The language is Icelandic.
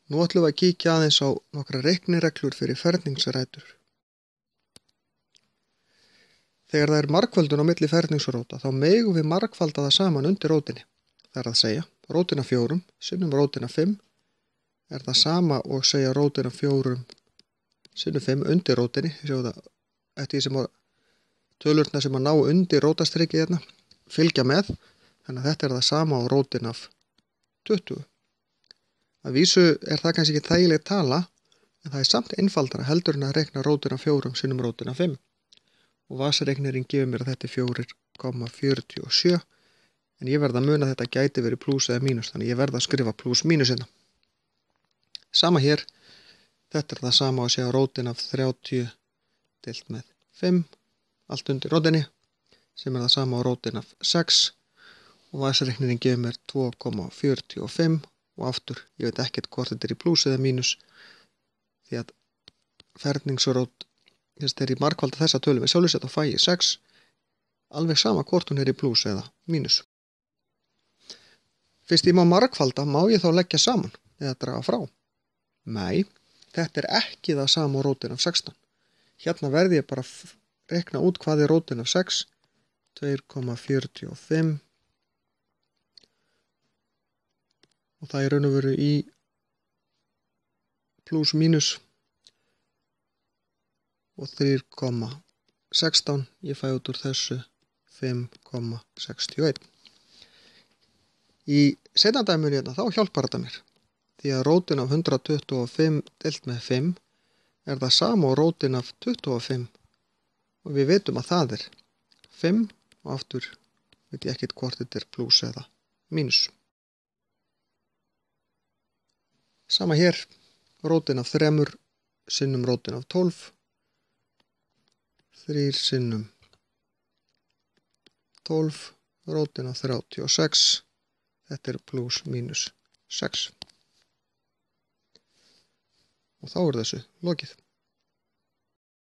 Nú ætlum við að kíkja aðeins á nokkra reiknireglur fyrir ferningsrætur. Þegar það er margföldun á milli ferningsróta þá megum við margfalda það saman undir rótinni. Það er að segja, rótin af 4 sinnum rótin af 5 er það sama og segja rótin af 4 sinnum 5 undir rótinni. Sjáu það eftir því sem tölurnar sem að ná undir rótastrikið hérna fylgja með. Þannig að þetta er það sama og rótin af 20. Að vísu er það kannski ekki þægileg tala, en það er samt einfaldara heldur en að reikna rótin af 4 sinnum rótin af 5. Og vasareiknirinn gefur mér að þetta er 4,47, en ég verð að muna að þetta gæti verið plús eða mínus, þannig ég verð að skrifa plús mínus hérna. Sama hér, þetta er það sama að segja rótin af 30 deilt með 5, allt undir rótinni, sem er það sama á rótin af 6, og vasareiknirinn gefur mér 2,45, og aftur, ég veit ekkert hvort þetta er í plús eða mínus, því að ferningsrót, þegar ég margfalda þessa tölu við sjálfsett og fæ ég 6, alveg sama hvort hún er í plús eða mínus. Fyrst ég má margfalda, má ég þá leggja saman eða draga frá? Nei, þetta er ekki það sama á rótin af 16. Hérna verði ég bara að reikna út hvað er rótin af 6, 2,45, og það er raun og veru í plús mínus og 3,16, ég fæ út úr þessu 5,61. Í seinna dæminu hérna þá hjálpar þetta mér, því að rótin af 125 deilt með 5 er það sama og rótin af 25 og við vitum að það er 5 og aftur veit ég ekkert hvort þetta er plús eða mínus. Sama hér, rótin af 3 sinnum rótin af 12, 3 sinnum 12, rótin af 36, þetta er plús mínus 6. Og þá er þessu lokið.